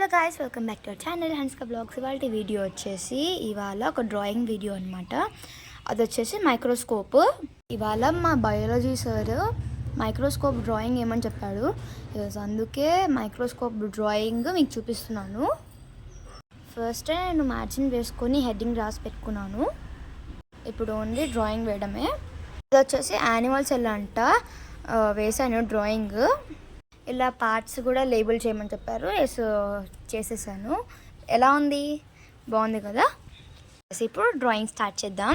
Hello guys, welcome back to our channel Hanska vlogs. ఇవాళ video వచ్చేసి ఒక డ్రాయింగ్ వీడియో అనమాట. అది వచ్చేసి మైక్రోస్కోప్. ఇవాళ మా బయాలజీ సార్ మైక్రోస్కోప్ డ్రాయింగ్ ఏమని చెప్పాడు. అందుకే మైక్రోస్కోప్ డ్రాయింగ్ మీకు చూపిస్తున్నాను. ఫస్ట్ నేను మ్యాచింగ్ వేసుకొని హెడ్డింగ్ రాసి పెట్టుకున్నాను. ఇప్పుడు ఓన్లీ డ్రాయింగ్ వేయడమే. ఇది వచ్చేసి యానిమల్ సెల్ అంట. వేసాను డ్రాయింగ్. ఇలా పార్ట్స్ కూడా లేబుల్ చేయమని చెప్పారు. చేసేసాను. ఎలా ఉంది? బాగుంది కదా? ఇప్పుడు డ్రాయింగ్ స్టార్ట్ చేద్దాం.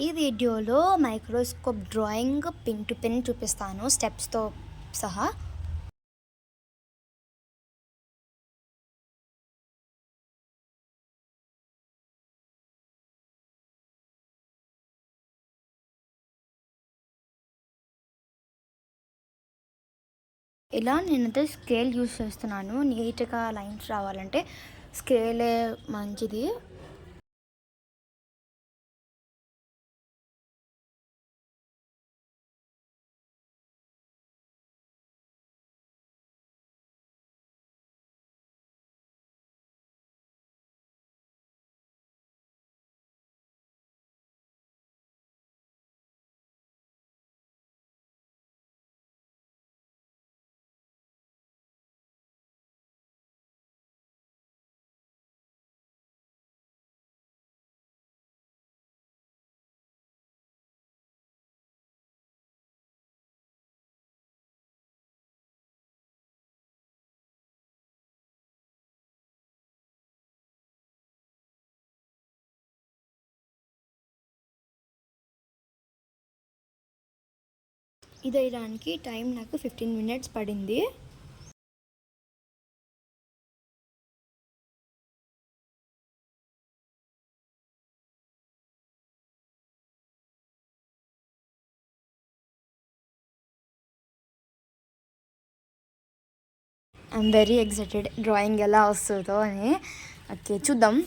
ఈ వీడియోలో microscope drawing pin to pin చూపిస్తాను, స్టెప్స్తో సహా. ఇలా నేనైతే స్కేల్ యూజ్ చేస్తున్నాను. నీట్గా లైన్స్ రావాలంటే స్కేలే మంచిది. ఇది వేయడానికి టైం నాకు 15 minutes పడింది. ఐఎమ్ వెరీ ఎక్సైటెడ్ డ్రాయింగ్ ఎలా వస్తుందో అని. ఓకే, చూద్దాం.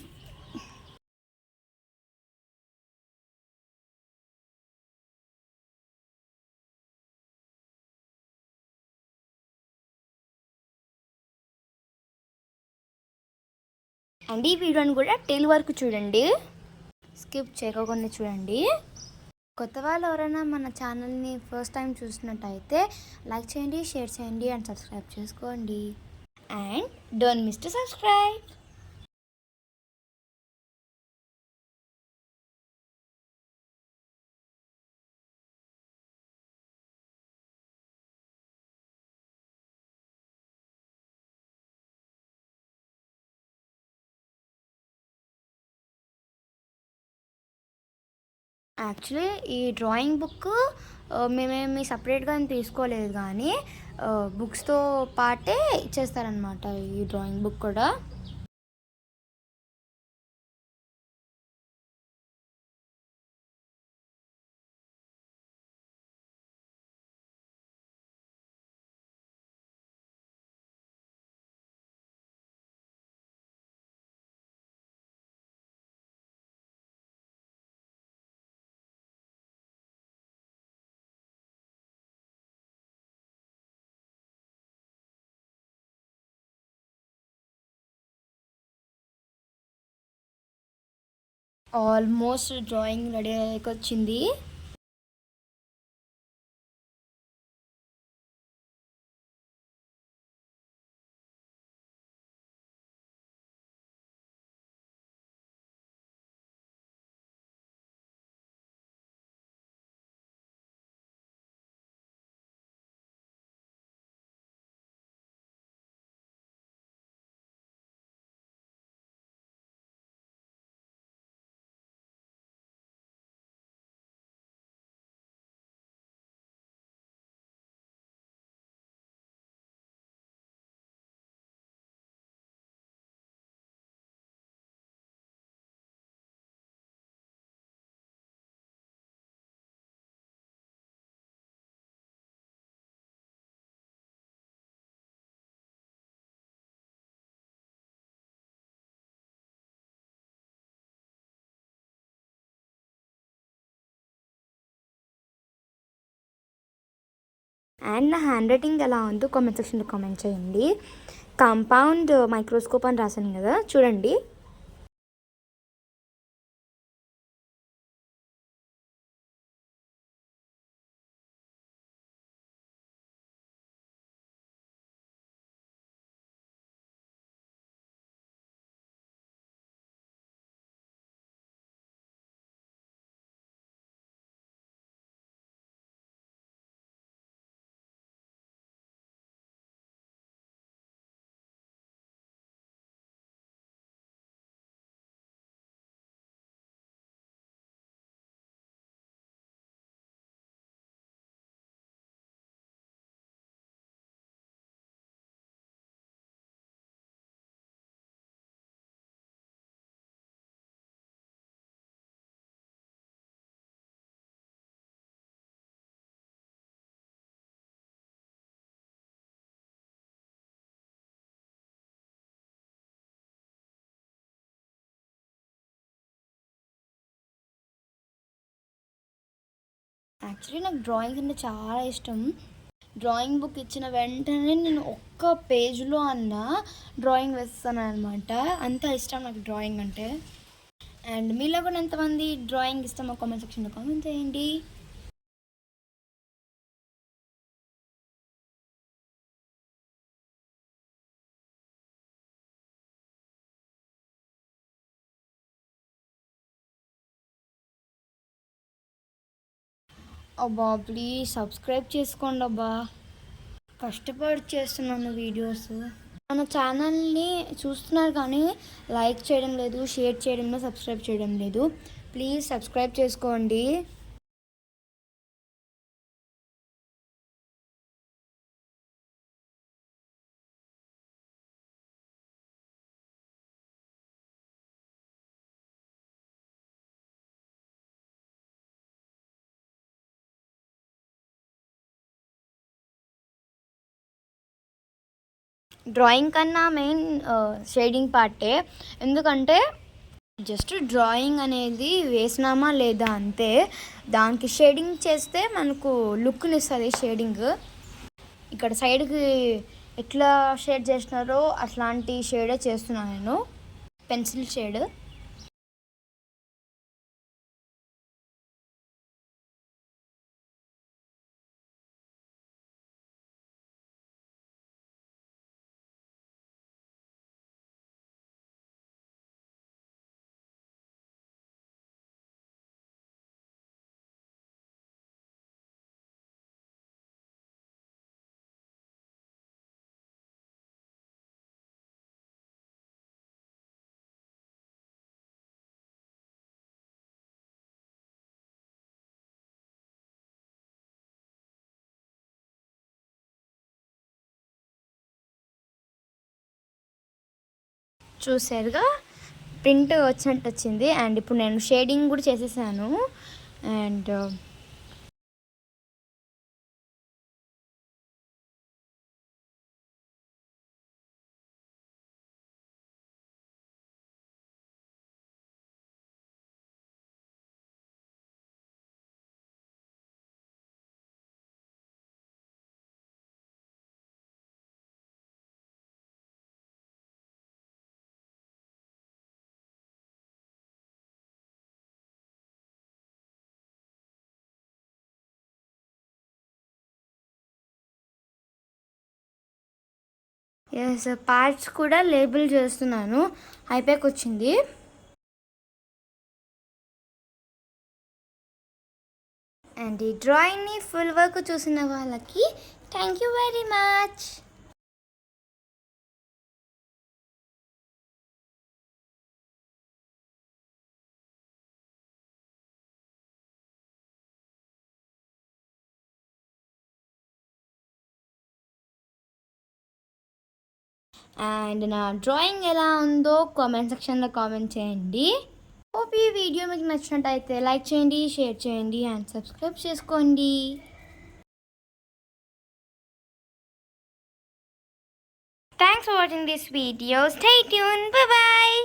అండ్ ఈ వీడియోని కూడా టెల్ వరకు చూడండి, స్కిప్ చేయకుండా చూడండి. కొత్త వాళ్ళు ఎవరైనా మన ఛానల్ని ఫస్ట్ టైం చూసినట్టయితే లైక్ చేయండి, షేర్ చేయండి అండ్ సబ్స్క్రైబ్ చేసుకోండి. And don't miss to subscribe. Actually ఈ డ్రాయింగ్ బుక్ మేమేమి సపరేట్గా తీసుకోలేదు, కానీ బుక్స్తో పాటే ఇచ్చేస్తారనమాట ఈ డ్రాయింగ్ బుక్ కూడా. ఆల్మోస్ట్ డ్రాయింగ్ రెడీ అయ్యాక వచ్చింది. అండ్ నా హ్యాండ్ రైటింగ్ ఎలా ఉందో కామెంట్ సెక్షన్లో కామెంట్ చేయండి. కాంపౌండ్ మైక్రోస్కోప్ అని రాశాను కదా, చూడండి. యాక్చువల్లీ నాకు డ్రాయింగ్ అంటే చాలా ఇష్టం. డ్రాయింగ్ బుక్ ఇచ్చిన వెంటనే నేను ఒక్క పేజ్లో అన్న డ్రాయింగ్ వేస్తాను అనమాట. అంత ఇష్టం నాకు డ్రాయింగ్ అంటే. అండ్ మీలో కూడా ఎంతమంది డ్రాయింగ్ ఇష్టమో కామెంట్ సెక్షన్లో కామెంట్ చేయండి. అబ్బా ప్లీజ్ సబ్స్క్రైబ్ చేసుకోండి అబ్బా, కష్టపడి చేస్తున్నాను వీడియోస్. మన ఛానల్ని చూస్తున్నారు కానీ లైక్ చేయడం లేదు, షేర్ చేయడం లేదు, సబ్స్క్రైబ్ చేయడం లేదు. ప్లీజ్ సబ్స్క్రైబ్ చేసుకోండి. డ్రాయింగ్ కన్నా మెయిన్ షేడింగ్ పార్టే. ఎందుకంటే జస్ట్ డ్రాయింగ్ అనేది వేసినామా లేదా అంతే, దానికి షేడింగ్ చేస్తే మనకు లుక్ని ఇస్తుంది షేడింగ్. ఇక్కడ సైడ్కి ఎట్లా షేడ్ చేసినారో అట్లాంటి షేడే చేస్తున్నాను నేను, పెన్సిల్ షేడ్. చూసారుగా ప్రింట్ వచ్చినట్టు వచ్చింది. అండ్ ఇప్పుడు నేను షేడింగ్ కూడా చేసేసాను. అండ్ ఎస్, పార్ట్స్ కూడా లేబుల్ చేస్తున్నాను. అయిపోయాక వచ్చింది. అండ్ ఈ డ్రాయింగ్ని ఫుల్ వర్క్ చూసిన వాళ్ళకి thank you very much. And నా డ్రాయింగ్ ఎలా ఉందో కామెంట్ సెక్షన్లో కామెంట్ చేయండి. హోప్ ఈ వీడియో మీకు నచ్చినట్టయితే లైక్ చేయండి, షేర్ చేయండి అండ్ సబ్స్క్రైబ్ చేసుకోండి. Thanks for watching this video. Stay tune. Bye bye.